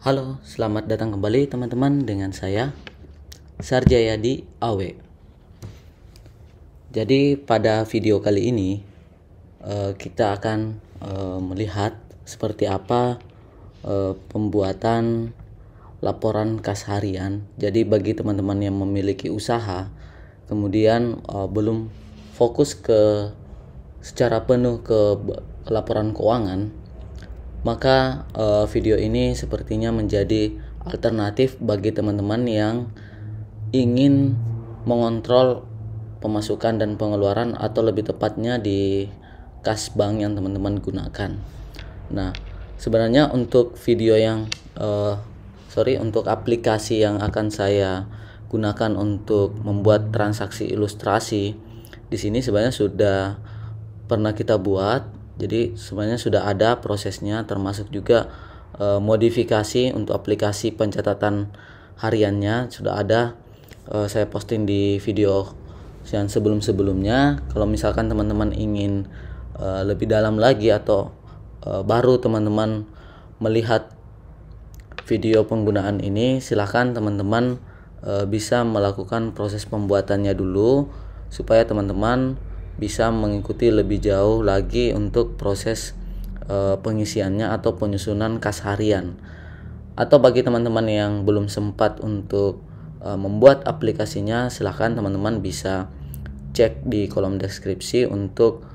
Halo, selamat datang kembali teman-teman dengan saya Sarjayadi Awe. Jadi pada video kali ini kita akan melihat seperti apa pembuatan laporan kas harian. Jadi bagi teman-teman yang memiliki usaha kemudian belum fokus secara penuh ke laporan keuangan, maka video ini sepertinya menjadi alternatif bagi teman-teman yang ingin mengontrol pemasukan dan pengeluaran, atau lebih tepatnya di kas bank yang teman-teman gunakan. Nah, sebenarnya untuk video yang untuk aplikasi yang akan saya gunakan untuk membuat transaksi ilustrasi di sini sebenarnya sudah pernah kita buat. Jadi sebenarnya sudah ada prosesnya, termasuk juga modifikasi untuk aplikasi pencatatan hariannya sudah ada. Saya posting di video yang sebelum-sebelumnya. Kalau misalkan teman-teman ingin lebih dalam lagi, atau baru teman-teman melihat video penggunaan ini, silahkan teman-teman bisa melakukan proses pembuatannya dulu, supaya teman-teman bisa mengikuti lebih jauh lagi untuk proses pengisiannya atau penyusunan kas harian. Atau bagi teman-teman yang belum sempat untuk membuat aplikasinya, silahkan teman-teman bisa cek di kolom deskripsi untuk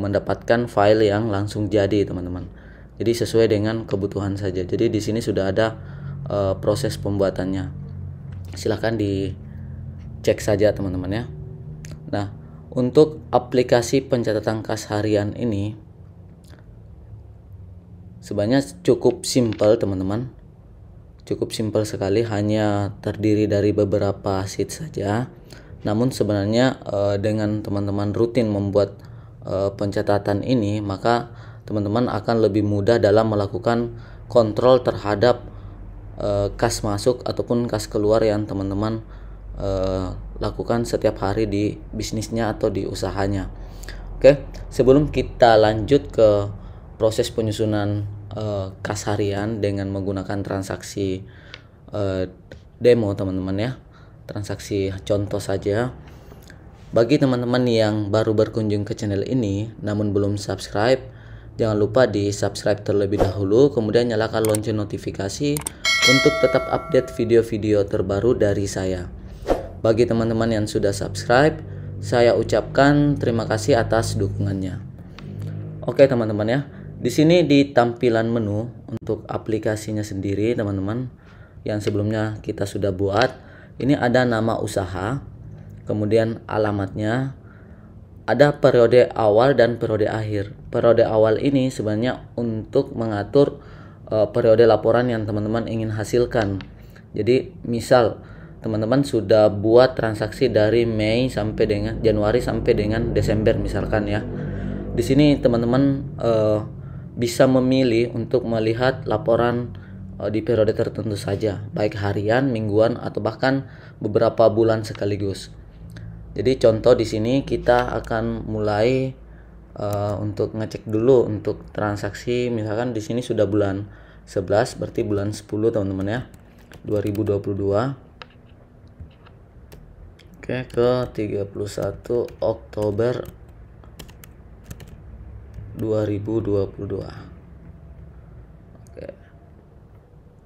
mendapatkan file yang langsung jadi, teman-teman. Jadi sesuai dengan kebutuhan saja. Jadi di sini sudah ada proses pembuatannya. Silahkan dicek saja, teman-teman ya. Nah, untuk aplikasi pencatatan kas harian ini sebenarnya cukup simpel, teman-teman. Cukup simpel sekali, hanya terdiri dari beberapa sheet saja. Namun sebenarnya dengan teman-teman rutin membuat pencatatan ini, maka teman-teman akan lebih mudah dalam melakukan kontrol terhadap kas masuk ataupun kas keluar yang teman-teman lakukan setiap hari di bisnisnya atau di usahanya. Oke, sebelum kita lanjut ke proses penyusunan kas harian dengan menggunakan transaksi demo, teman-teman ya, transaksi contoh saja. Bagi teman-teman yang baru berkunjung ke channel ini namun belum subscribe, jangan lupa di subscribe terlebih dahulu, kemudian nyalakan lonceng notifikasi untuk tetap update video-video terbaru dari saya. Bagi teman-teman yang sudah subscribe, saya ucapkan terima kasih atas dukungannya. Oke teman-teman ya, di sini di tampilan menu untuk aplikasinya sendiri, teman-teman, yang sebelumnya kita sudah buat, ini ada nama usaha, kemudian alamatnya, ada periode awal dan periode akhir. Periode awal ini sebenarnya untuk mengatur periode laporan yang teman-teman ingin hasilkan. Jadi misal teman-teman sudah buat transaksi dari Mei sampai dengan Januari sampai dengan Desember misalkan ya. Di sini teman-teman bisa memilih untuk melihat laporan di periode tertentu saja, baik harian, mingguan, atau bahkan beberapa bulan sekaligus. Jadi contoh di sini kita akan mulai untuk ngecek dulu untuk transaksi, misalkan di sini sudah bulan 11, berarti bulan 10 teman-teman ya, 2022. Oke, ke 31 Oktober 2022. Oke.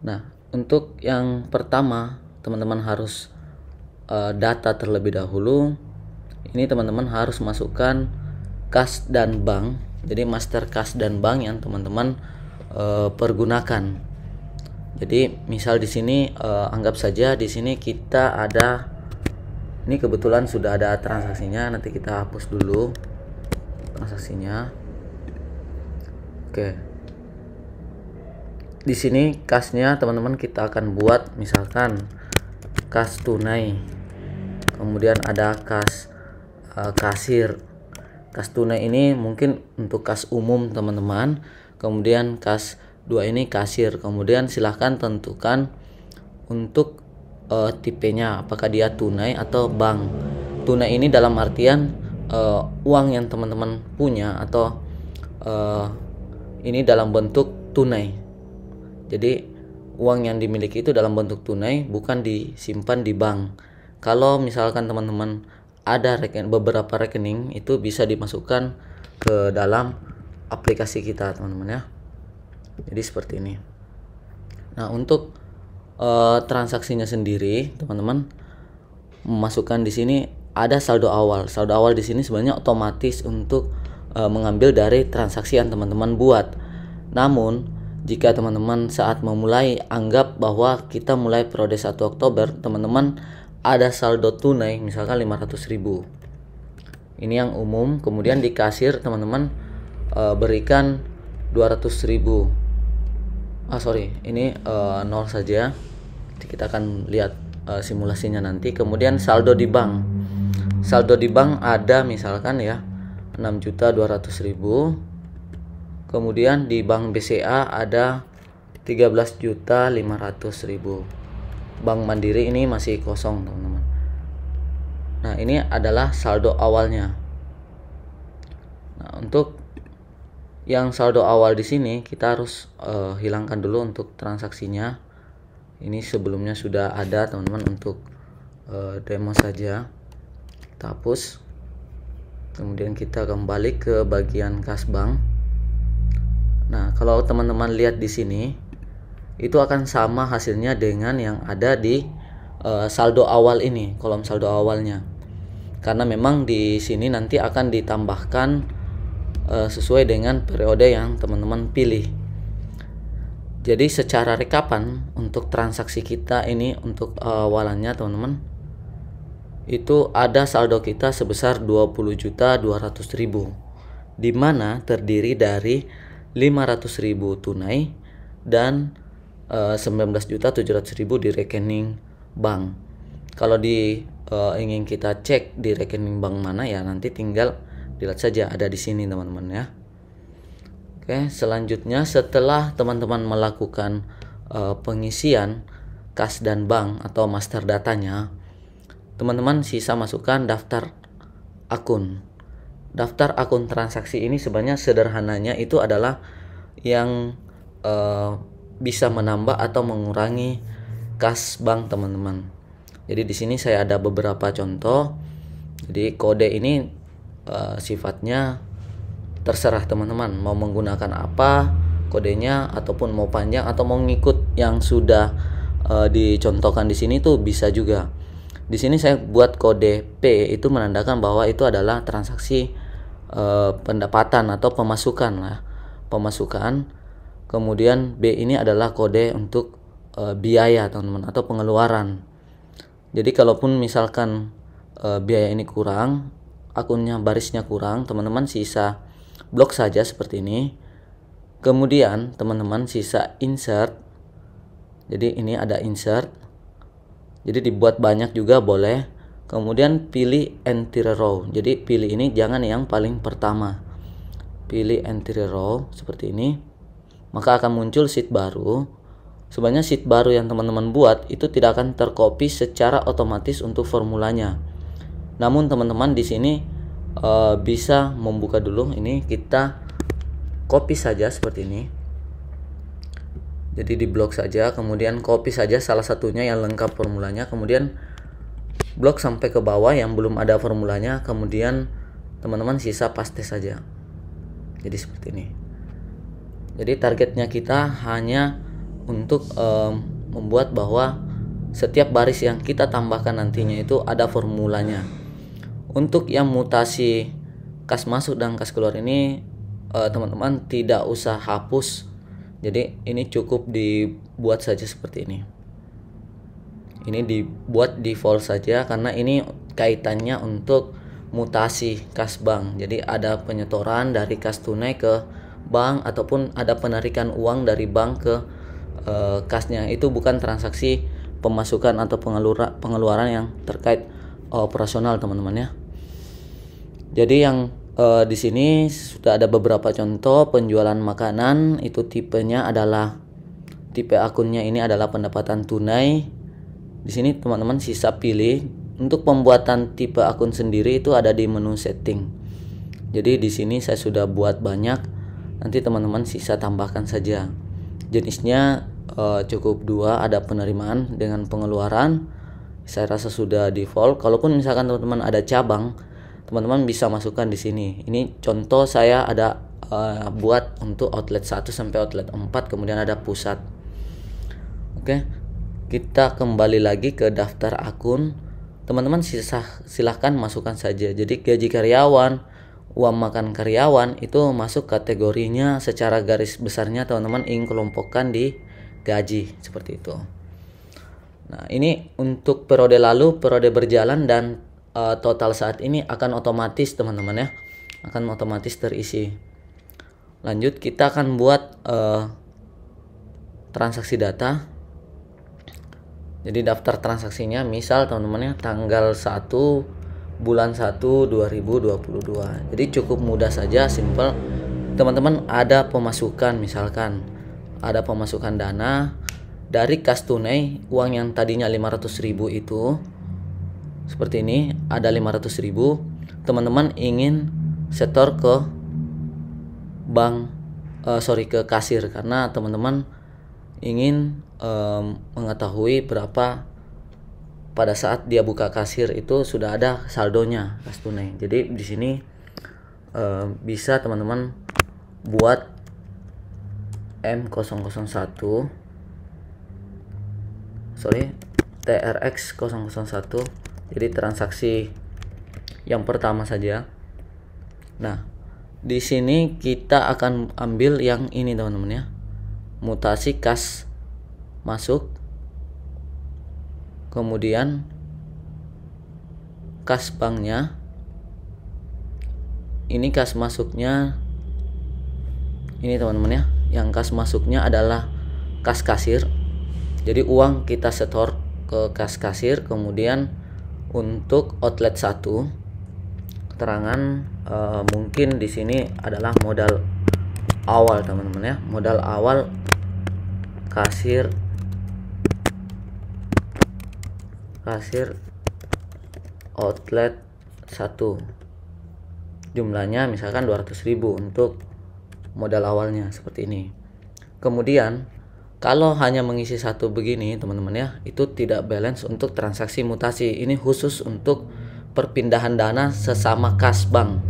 Nah, untuk yang pertama teman-teman harus data terlebih dahulu. Ini teman-teman harus masukkan kas dan bank. Jadi master kas dan bank yang teman-teman pergunakan. Jadi misal di sini anggap saja di sini kita ada, ini kebetulan sudah ada transaksinya, nanti kita hapus dulu transaksinya. Oke. Di sini kasnya teman-teman kita akan buat misalkan kas tunai. Kemudian ada kas kasir. Kas tunai ini mungkin untuk kas umum teman-teman. Kemudian kas 2 ini kasir. Kemudian silahkan tentukan untuk tipenya, apakah dia tunai atau bank. Tunai ini dalam artian uang yang teman-teman punya, atau ini dalam bentuk tunai. Jadi uang yang dimiliki itu dalam bentuk tunai, bukan disimpan di bank. Kalau misalkan teman-teman ada beberapa rekening, itu bisa dimasukkan ke dalam aplikasi kita teman-teman ya. Jadi seperti ini. Nah, untuk transaksinya sendiri teman-teman memasukkan di sini ada saldo awal. Saldo awal di sini sebenarnya otomatis untuk mengambil dari transaksi yang teman-teman buat. Namun jika teman-teman saat memulai, anggap bahwa kita mulai periode 1 Oktober, teman-teman ada saldo tunai misalkan 500.000. Ini yang umum. Kemudian di kasir teman-teman berikan 200.000. Ini 0 saja. Kita akan lihat simulasinya nanti. Kemudian saldo di bank. Saldo di bank ada misalkan ya 6.200.000. Kemudian di Bank BCA ada 13.500.000. Bank Mandiri ini masih kosong teman-teman. Nah, ini adalah saldo awalnya. Nah, untuk yang saldo awal di sini kita harus hilangkan dulu untuk transaksinya. Ini sebelumnya sudah ada teman-teman, untuk demo saja. Kita hapus. Kemudian kita kembali ke bagian kas bank. Nah, kalau teman-teman lihat di sini, itu akan sama hasilnya dengan yang ada di saldo awal ini, kolom saldo awalnya. Karena memang di sini nanti akan ditambahkan sesuai dengan periode yang teman-teman pilih. Jadi secara rekapan untuk transaksi kita ini, untuk awalannya teman-teman, itu ada saldo kita sebesar 20.200.000, di mana terdiri dari 500.000 tunai dan 19.700.000 di rekening bank. Kalau ingin kita cek di rekening bank mana ya, nanti tinggal dilihat saja, ada di sini teman-teman ya. Oke, selanjutnya setelah teman-teman melakukan pengisian kas dan bank atau master datanya, teman-teman sisa masukkan daftar akun. Daftar akun transaksi ini sebenarnya sederhananya itu adalah yang bisa menambah atau mengurangi kas bank teman-teman. Jadi di sini saya ada beberapa contoh. Jadi kode ini sifatnya terserah teman-teman mau menggunakan apa kodenya, ataupun mau panjang atau mau ngikut yang sudah dicontohkan di sini tuh bisa juga. Di sini saya buat kode P, itu menandakan bahwa itu adalah transaksi pendapatan atau pemasukan lah, pemasukan. Kemudian B ini adalah kode untuk biaya teman-teman atau pengeluaran. Jadi kalaupun misalkan biaya ini kurang, akunnya barisnya kurang, teman-teman sisa blok saja seperti ini. Kemudian teman-teman sisa insert. Jadi ini ada insert. Jadi dibuat banyak juga boleh. Kemudian pilih entire row. Jadi pilih ini jangan yang paling pertama. Pilih entire row seperti ini. Maka akan muncul sheet baru. Sebenarnya sheet baru yang teman-teman buat itu tidak akan tercopy secara otomatis untuk formulanya. Namun teman-teman di sini bisa membuka dulu. Ini kita copy saja seperti ini. Jadi di blok saja, kemudian copy saja salah satunya yang lengkap formulanya, kemudian blok sampai ke bawah yang belum ada formulanya, kemudian teman-teman sisa paste saja. Jadi seperti ini. Jadi targetnya kita hanya untuk membuat bahwa setiap baris yang kita tambahkan nantinya itu ada formulanya. Untuk yang mutasi kas masuk dan kas keluar ini teman-teman tidak usah hapus. Jadi ini cukup dibuat saja seperti ini. Ini dibuat default saja karena ini kaitannya untuk mutasi kas bank. Jadi ada penyetoran dari kas tunai ke bank ataupun ada penarikan uang dari bank ke kasnya. Itu bukan transaksi pemasukan atau pengeluaran yang terkait operasional teman-teman ya. Jadi yang di sini sudah ada beberapa contoh penjualan makanan. Itu tipenya adalah tipe akunnya ini adalah pendapatan tunai. Di sini teman-teman sisa pilih. Untuk pembuatan tipe akun sendiri itu ada di menu setting. Jadi di sini saya sudah buat banyak. Nanti teman-teman sisa tambahkan saja. Jenisnya cukup dua, ada penerimaan dengan pengeluaran. Saya rasa sudah default. Kalaupun misalkan teman-teman ada cabang, teman-teman bisa masukkan di sini. Ini contoh saya ada buat untuk outlet 1 sampai outlet 4, kemudian ada pusat. Oke, kita kembali lagi ke daftar akun. Teman-teman silahkan masukkan saja. Jadi gaji karyawan, uang makan karyawan itu masuk kategorinya secara garis besarnya teman-teman ingin kelompokkan di gaji seperti itu. Nah, ini untuk periode lalu, periode berjalan, dan total saat ini akan otomatis teman-teman ya, akan otomatis terisi. Lanjut, kita akan buat transaksi data. Jadi daftar transaksinya misal teman-teman ya, tanggal 1 bulan 1 2022. Jadi cukup mudah saja, simple. Teman-teman ada pemasukan, misalkan ada pemasukan dana dari kas tunai, uang yang tadinya 500.000 itu seperti ini, ada 500.000. Teman-teman ingin setor ke bank, ke kasir, karena teman-teman ingin mengetahui berapa pada saat dia buka kasir itu sudah ada saldonya kas tunai. Jadi di sini bisa teman-teman buat TRX 001. Jadi transaksi yang pertama saja. Nah, di sini kita akan ambil yang ini teman-teman ya, mutasi kas masuk, kemudian kas banknya, ini kas masuknya ini teman-teman ya, yang kas masuknya adalah kas kasir. Jadi uang kita setor ke kas kasir. Kemudian untuk outlet 1 keterangan mungkin di sini adalah modal awal teman-teman ya, modal awal kasir outlet 1, jumlahnya misalkan 200.000 untuk modal awalnya seperti ini. Kemudian kalau hanya mengisi satu begini teman-teman ya, itu tidak balance untuk transaksi mutasi. Ini khusus untuk perpindahan dana sesama kas bank.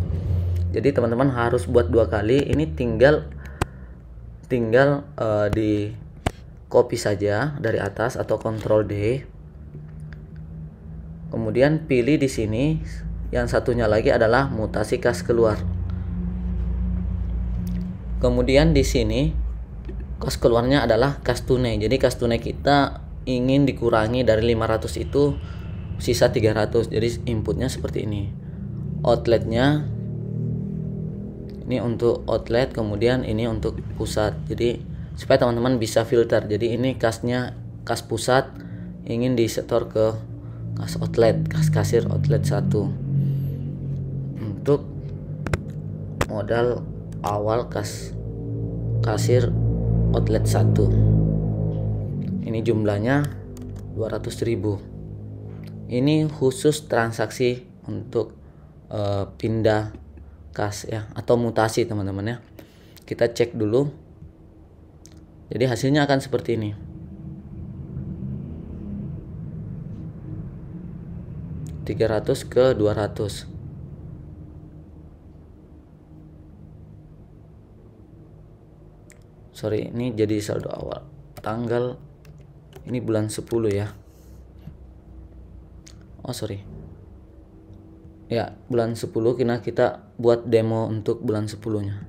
Jadi teman-teman harus buat 2 kali. Ini tinggal di copy saja dari atas atau Ctrl D. Kemudian pilih di sini, yang satunya lagi adalah mutasi kas keluar. Kemudian di sini kas keluarnya adalah kas tunai. Jadi kas tunai kita ingin dikurangi dari 500 itu sisa 300. Jadi inputnya seperti ini. Outletnya ini untuk outlet, kemudian ini untuk pusat. Jadi supaya teman-teman bisa filter. Jadi ini kasnya kas pusat ingin disetor ke kas outlet, kas kasir outlet 1. Untuk modal awal kas kasir outlet 1. Ini jumlahnya 200.000. Ini khusus transaksi untuk pindah kas ya, atau mutasi teman-teman ya. Kita cek dulu. Jadi hasilnya akan seperti ini. $300 ke 200. Sorry, ini jadi saldo awal. Tanggal ini bulan 10 ya. Oh sorry. Ya, bulan 10 kita buat demo untuk bulan 10-nya.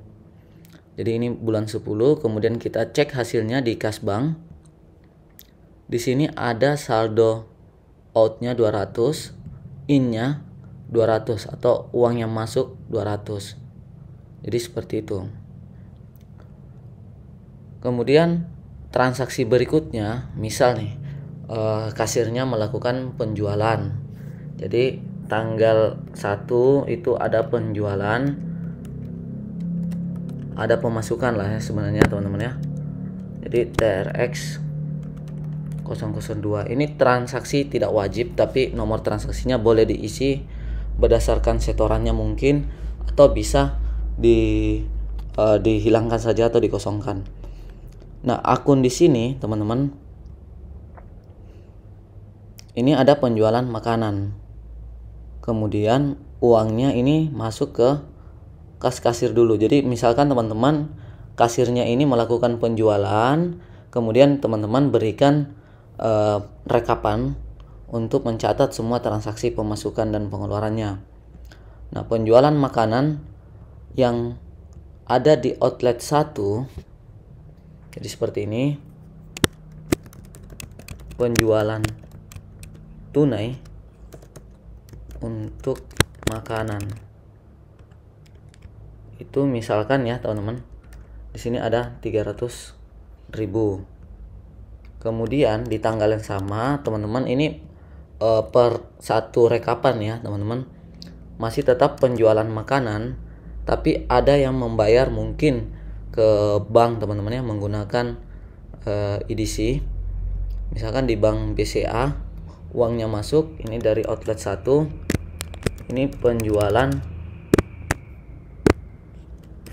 Jadi ini bulan 10, kemudian kita cek hasilnya di kas bank. Di sini ada saldo out-nya 200, in-nya 200 atau uang yang masuk 200. Jadi seperti itu. Kemudian transaksi berikutnya, misal nih kasirnya melakukan penjualan. Jadi tanggal 1 itu ada penjualan, ada pemasukan lah ya sebenarnya teman-teman ya. Jadi TRX 002 ini transaksi tidak wajib, tapi nomor transaksinya boleh diisi berdasarkan setorannya mungkin, atau bisa dihilangkan saja atau dikosongkan. Nah, akun di sini teman-teman, ini ada penjualan makanan. Kemudian uangnya ini masuk ke kas kasir dulu. Jadi misalkan teman-teman, kasirnya ini melakukan penjualan, kemudian teman-teman berikan rekapan untuk mencatat semua transaksi pemasukan dan pengeluarannya. Nah, penjualan makanan yang ada di outlet 1, jadi seperti ini, penjualan tunai untuk makanan. Itu misalkan ya teman-teman, di sini ada 300.000. Kemudian di tanggal yang sama teman-teman, ini per satu rekapan ya teman-teman, masih tetap penjualan makanan, tapi ada yang membayar mungkin ke bank teman-teman ya, menggunakan EDC. Misalkan di bank BCA, uangnya masuk ini dari outlet 1, ini penjualan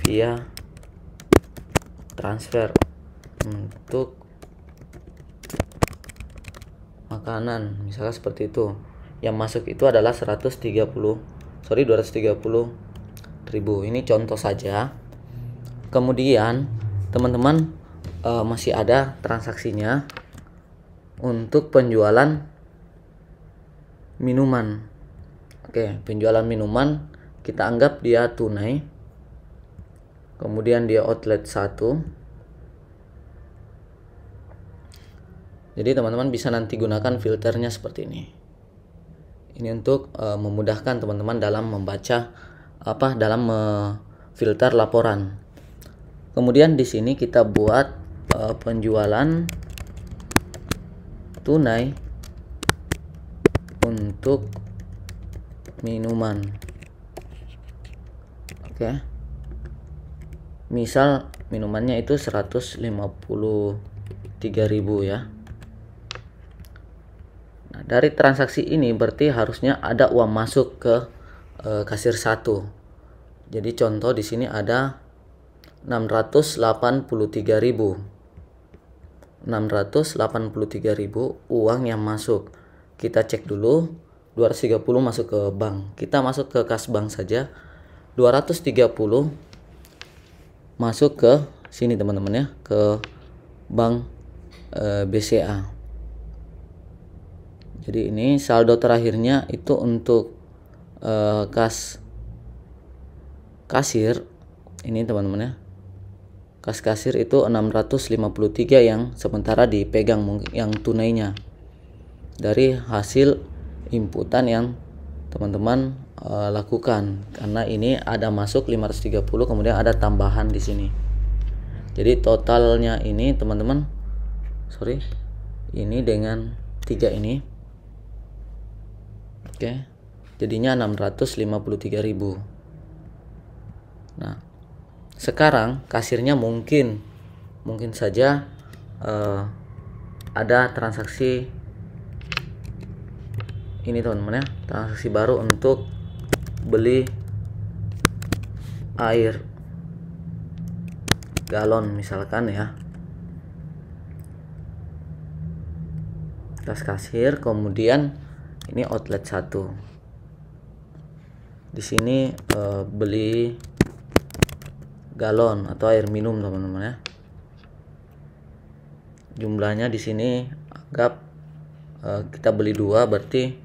via transfer untuk makanan, misalnya seperti itu. Yang masuk itu adalah 230.000. Ini contoh saja. Kemudian teman-teman masih ada transaksinya untuk penjualan minuman. Oke, penjualan minuman kita anggap dia tunai. Kemudian dia outlet 1. Jadi teman-teman bisa nanti gunakan filternya seperti ini. Ini untuk memudahkan teman-teman dalam membaca dalam filter laporan. Kemudian di sini kita buat penjualan tunai untuk minuman. Oke. Misal minumannya itu 153.000 ya. Nah, dari transaksi ini berarti harusnya ada uang masuk ke kasir 1. Jadi contoh di sini ada 683.000 uang yang masuk. Kita cek dulu, 230 masuk ke bank. Kita masuk ke kas bank saja. 230 masuk ke sini teman-teman ya, ke bank BCA. Jadi ini saldo terakhirnya itu untuk kas kasir ini teman-teman ya. Kas kasir itu 653 yang sementara dipegang yang tunainya dari hasil inputan yang teman-teman lakukan, karena ini ada masuk 530 kemudian ada tambahan di sini. Jadi totalnya ini teman-teman, ini dengan 3 ini, oke, jadinya 653.000. Nah, sekarang kasirnya mungkin saja ada transaksi ini teman-teman ya, transaksi baru untuk beli air galon misalkan ya. Tas kasir, kemudian ini outlet 1. Di sini beli galon atau air minum teman-teman ya. Jumlahnya di sini anggap kita beli 2 berarti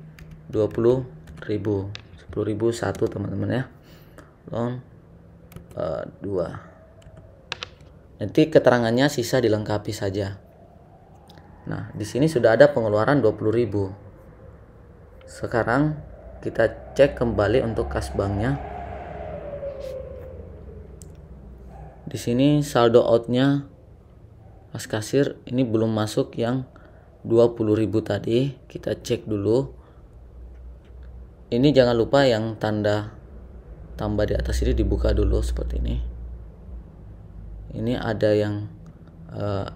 20.000. 10.000 satu teman-teman ya. Loan 2. Nanti keterangannya sisa dilengkapi saja. Nah, di sini sudah ada pengeluaran 20.000. Sekarang kita cek kembali untuk kas banknya. Di sini saldo outnya kas kasir ini belum masuk yang 20.000 tadi. Kita cek dulu. Ini jangan lupa yang tanda tambah di atas ini dibuka dulu seperti ini. Ini ada yang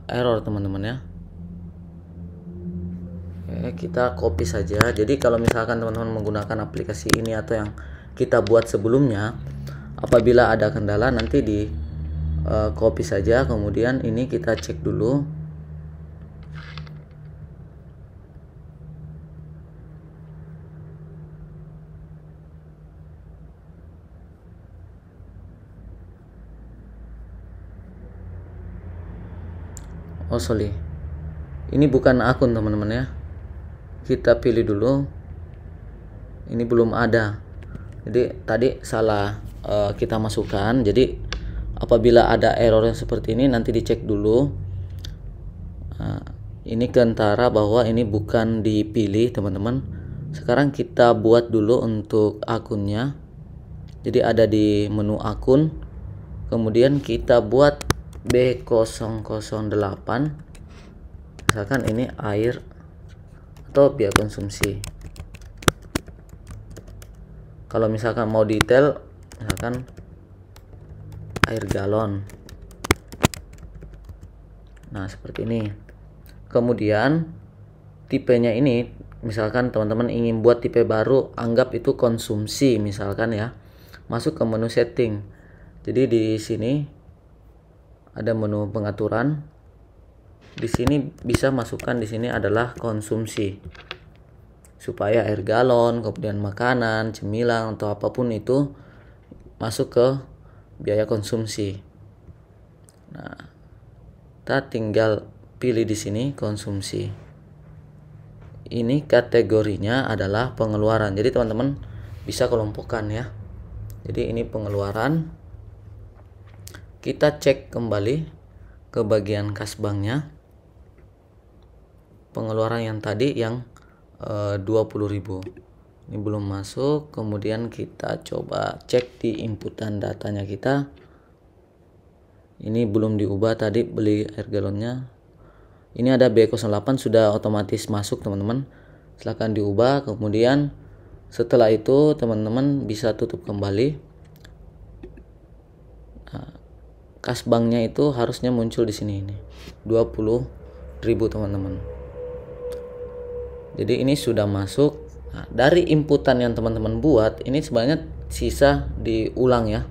error teman-teman ya. Oke, kita copy saja. Jadi kalau misalkan teman-teman menggunakan aplikasi ini atau yang kita buat sebelumnya, apabila ada kendala nanti di copy saja, kemudian ini kita cek dulu. Oh sorry, ini bukan akun teman-teman ya, kita pilih dulu. Ini belum ada, jadi tadi salah kita masukkan. Jadi apabila ada error yang seperti ini nanti dicek dulu. Ini kentara bahwa ini bukan dipilih teman-teman. Sekarang kita buat dulu untuk akunnya. Jadi ada di menu akun, kemudian kita buat B008, misalkan ini air atau biaya konsumsi. Kalau misalkan mau detail, misalkan air galon. Nah seperti ini. Kemudian tipenya ini, misalkan teman-teman ingin buat tipe baru, anggap itu konsumsi misalkan ya. Masuk ke menu setting. Jadi di sini ada menu pengaturan. Di sini bisa masukkan, di sini adalah konsumsi, supaya air galon, kemudian makanan, cemilan atau apapun itu masuk ke biaya konsumsi. Nah, kita tinggal pilih di sini konsumsi. Ini kategorinya adalah pengeluaran. Jadi teman-teman bisa kelompokkan ya. Jadi ini pengeluaran. Kita cek kembali ke bagian kas banknya. Pengeluaran yang tadi yang 20.000 ini belum masuk. Kemudian kita coba cek di inputan datanya kita. Ini belum diubah tadi beli air galonnya. Ini ada B08 sudah otomatis masuk teman-teman. Silahkan diubah. Kemudian setelah itu teman-teman bisa tutup kembali. Kas banknya itu harusnya muncul di sini, ini 20.000 teman-teman. Jadi ini sudah masuk. Nah, dari inputan yang teman-teman buat ini sebenarnya sisa diulang ya.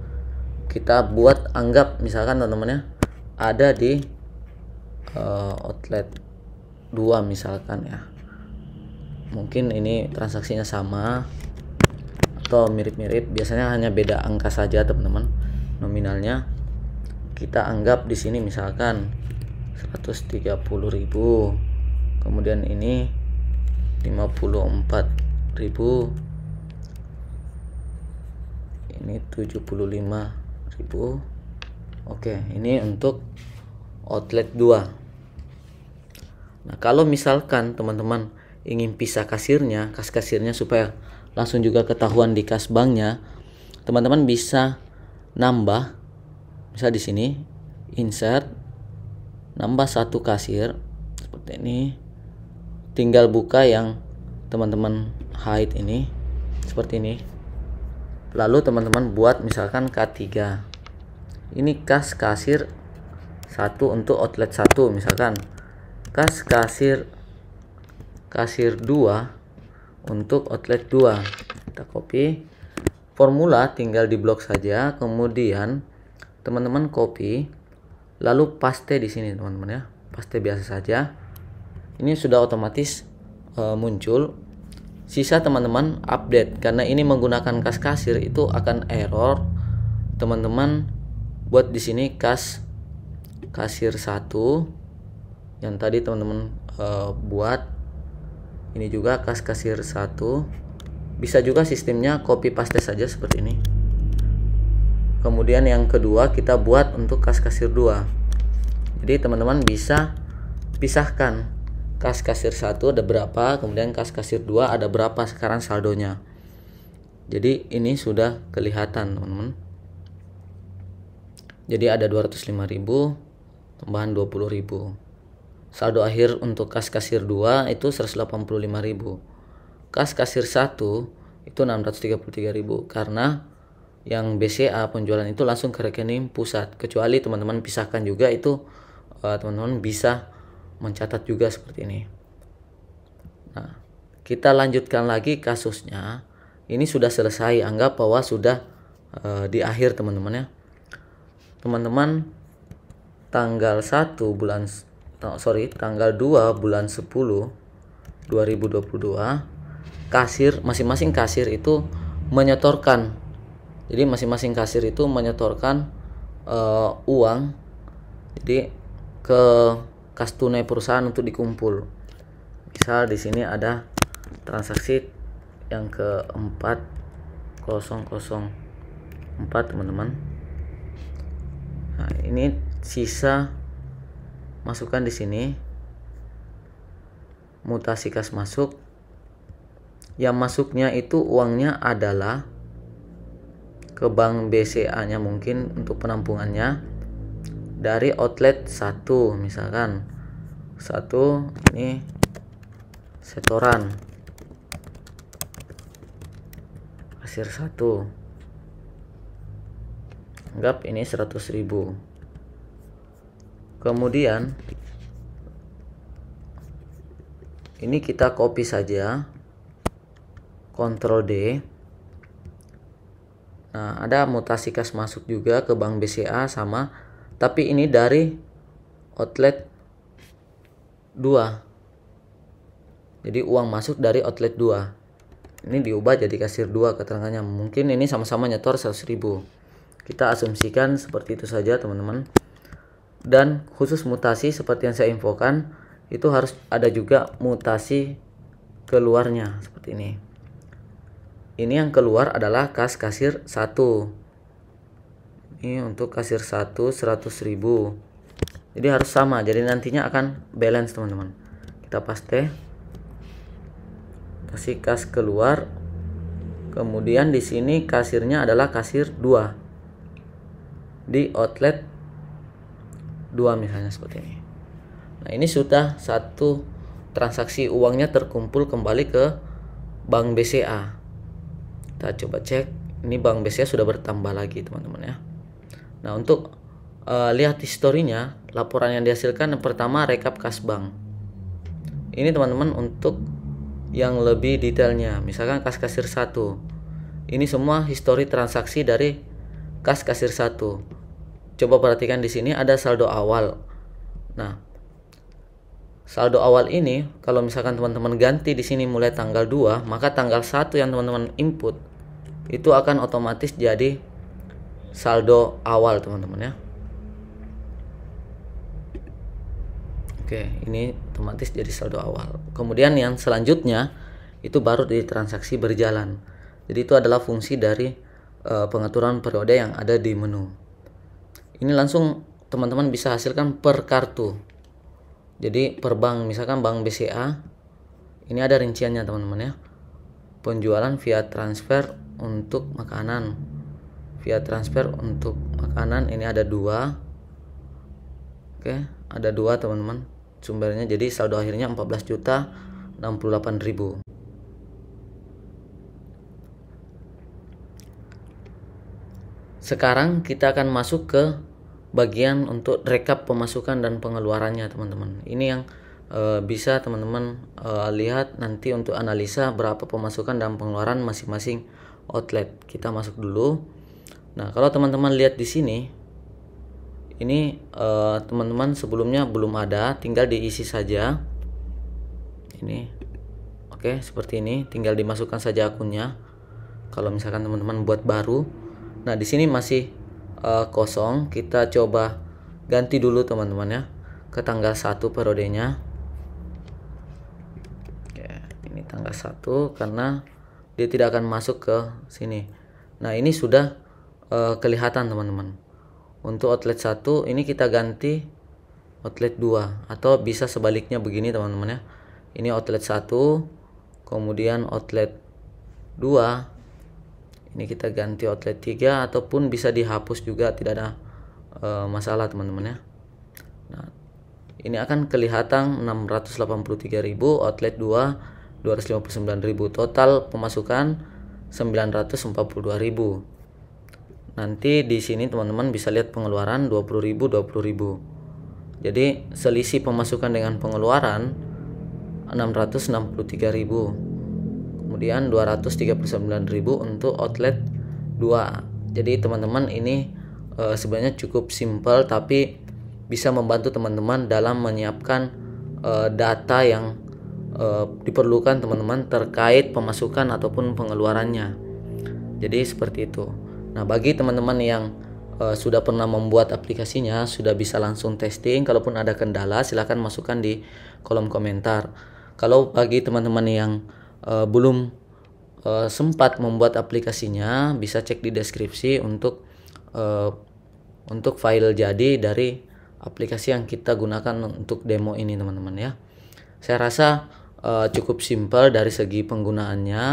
Kita buat, anggap misalkan teman-teman ya ada di outlet 2 misalkan ya. Mungkin ini transaksinya sama atau mirip-mirip, biasanya hanya beda angka saja teman-teman nominalnya. Kita anggap di sini misalkan 130.000, kemudian ini 54.000, ini 75.000. Oke, ini untuk outlet 2. Nah, kalau misalkan teman-teman ingin pisah kasirnya, kas kasirnya supaya langsung juga ketahuan di kas banknya, teman-teman bisa nambah. Bisa di sini insert, nambah satu kasir seperti ini. Tinggal buka yang teman-teman hide ini seperti ini. Lalu teman-teman buat misalkan K3. Ini kas kasir 1 untuk outlet 1 misalkan. Kas kasir 2 untuk outlet 2. Kita copy. Formula tinggal diblok saja, kemudian teman-teman copy, lalu paste di sini teman-teman ya, paste biasa saja. Ini sudah otomatis muncul. Sisa teman-teman update, karena ini menggunakan kas kasir itu akan error. Teman-teman buat di sini kas kasir 1 yang tadi teman-teman buat. Ini juga kas kasir 1. Bisa juga sistemnya copy paste saja seperti ini. Kemudian yang kedua kita buat untuk kas kasir 2. Jadi teman-teman bisa pisahkan kas kasir 1 ada berapa, kemudian kas kasir 2 ada berapa sekarang saldonya. Jadi ini sudah kelihatan teman-teman. Jadi ada 205.000 tambahan 20.000. Saldo akhir untuk kas kasir 2 itu 185.000. Kas kasir 1 itu 633.000 karena yang BCA penjualan itu langsung ke rekening pusat. Kecuali teman-teman pisahkan juga itu teman-teman bisa mencatat juga seperti ini. Nah, kita lanjutkan lagi kasusnya. Ini sudah selesai, anggap bahwa sudah di akhir teman-teman ya. Teman-teman tanggal 2 bulan 10 2022 kasir, masing-masing kasir itu menyetorkan. Jadi masing-masing kasir itu menyetorkan uang jadi ke kas tunai perusahaan untuk dikumpul. Misal di sini ada transaksi yang ke 4004 teman-teman. Nah, ini sisa masukkan di sini. Mutasi kas masuk. Yang masuknya itu uangnya adalah ke bank BCA-nya mungkin untuk penampungannya dari outlet 1, misalkan 1 ini setoran kasir 1, anggap ini 100.000. Kemudian ini kita copy saja, Ctrl D. Nah, ada mutasi kas masuk juga ke bank BCA sama, tapi ini dari outlet 2. Jadi uang masuk dari outlet 2. Ini diubah jadi kasir 2 keterangannya. Mungkin ini sama-sama nyetor 100.000. Kita asumsikan seperti itu saja, teman-teman. Dan khusus mutasi seperti yang saya infokan, itu harus ada juga mutasi keluarnya seperti ini. Ini yang keluar adalah kas kasir 1. Ini untuk kasir 1 100.000. Jadi harus sama. Jadi nantinya akan balance, teman-teman. Kita paste. Kasih kas keluar. Kemudian di sini kasirnya adalah kasir 2. Di outlet 2 misalnya seperti ini. Nah, ini sudah satu transaksi, uangnya terkumpul kembali ke bank BCA. Kita coba cek, ini bank BCA sudah bertambah lagi, teman-teman ya. Nah, untuk lihat historinya, laporan yang dihasilkan yang pertama rekap kas bank. Ini teman-teman untuk yang lebih detailnya, misalkan kas kasir 1. Ini semua histori transaksi dari kas kasir 1. Coba perhatikan di sini ada saldo awal. Nah, saldo awal ini kalau misalkan teman-teman ganti di sini mulai tanggal 2, maka tanggal 1 yang teman-teman input itu akan otomatis jadi saldo awal, teman-teman ya. Oke, ini otomatis jadi saldo awal. Kemudian yang selanjutnya itu baru di transaksi berjalan. Jadi itu adalah fungsi dari pengaturan periode yang ada di menu. Ini langsung teman-teman bisa hasilkan per kartu. Jadi per bank, misalkan bank BCA, ini ada rinciannya, teman-teman ya. Penjualan via transfer untuk makanan. Via transfer untuk makanan ini ada 2. Oke, ada 2, teman-teman. Sumbernya jadi saldo akhirnya 14.068.000. Sekarang kita akan masuk ke bagian untuk rekap pemasukan dan pengeluarannya, teman-teman. Ini yang bisa teman-teman lihat nanti untuk analisa berapa pemasukan dan pengeluaran masing-masing outlet. Kita masuk dulu. Nah, kalau teman-teman lihat di sini, ini teman-teman sebelumnya belum ada, tinggal diisi saja. Ini, oke, seperti ini, tinggal dimasukkan saja akunnya. Kalau misalkan teman-teman buat baru, nah di sini masih kosong. Kita coba ganti dulu, teman-teman ya, ke tanggal 1 periodenya. Oke, ini tanggal 1 karena dia tidak akan masuk ke sini. Nah, ini sudah kelihatan, teman-teman. Untuk outlet 1 ini kita ganti outlet 2, atau bisa sebaliknya begini, teman-teman ya. Ini outlet 1, kemudian outlet 2, ini kita ganti outlet 3, ataupun bisa dihapus juga, tidak ada masalah, teman-teman ya. Nah, ini akan kelihatan 683.000, outlet 2 259.000, total pemasukan 942.000. Nanti di sini teman-teman bisa lihat pengeluaran 20.000 20.000. Jadi selisih pemasukan dengan pengeluaran 663.000. Kemudian 239.000 untuk outlet 2. Jadi teman-teman ini sebenarnya cukup simpel, tapi bisa membantu teman-teman dalam menyiapkan data yang diperlukan teman-teman terkait pemasukan ataupun pengeluarannya. Jadi seperti itu. Nah, bagi teman-teman yang sudah pernah membuat aplikasinya, sudah bisa langsung testing. Kalaupun ada kendala, silahkan masukkan di kolom komentar. Kalau bagi teman-teman yang belum sempat membuat aplikasinya, bisa cek di deskripsi untuk file jadi dari aplikasi yang kita gunakan untuk demo ini, teman-teman ya. Saya rasa cukup simpel dari segi penggunaannya.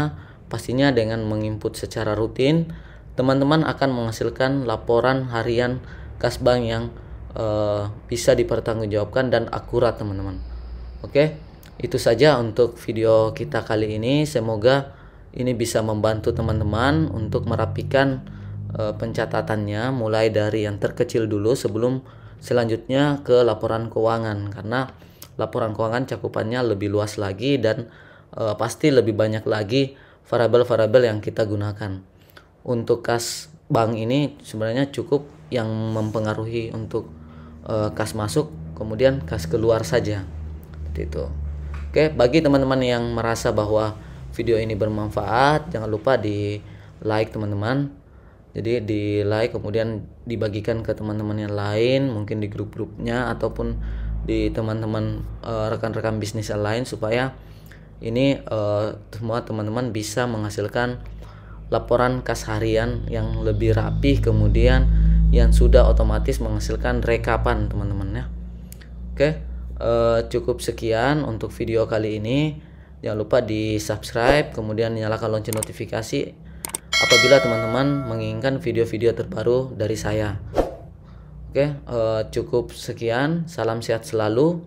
Pastinya dengan menginput secara rutin, teman-teman akan menghasilkan laporan harian kas bank yang bisa dipertanggungjawabkan dan akurat, teman-teman. Oke, itu saja untuk video kita kali ini. Semoga ini bisa membantu teman-teman untuk merapikan pencatatannya, mulai dari yang terkecil dulu sebelum selanjutnya ke laporan keuangan, karena laporan keuangan cakupannya lebih luas lagi dan pasti lebih banyak lagi variabel-variabel yang kita gunakan. Untuk kas bank ini sebenarnya cukup yang mempengaruhi untuk kas masuk, kemudian kas keluar saja. Seperti itu. Oke, bagi teman-teman yang merasa bahwa video ini bermanfaat, jangan lupa di like, teman-teman. Jadi di like kemudian dibagikan ke teman-teman yang lain, mungkin di grup-grupnya ataupun di teman-teman rekan-rekan bisnis yang lain, supaya ini semua teman-teman bisa menghasilkan laporan kas harian yang lebih rapi, kemudian yang sudah otomatis menghasilkan rekapan, teman-teman ya. Oke, cukup sekian untuk video kali ini. Jangan lupa di subscribe, kemudian nyalakan lonceng notifikasi apabila teman-teman menginginkan video-video terbaru dari saya. Oke, cukup sekian. Salam sehat selalu,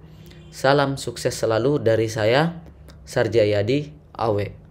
salam sukses selalu dari saya, Sarjayadi Awe.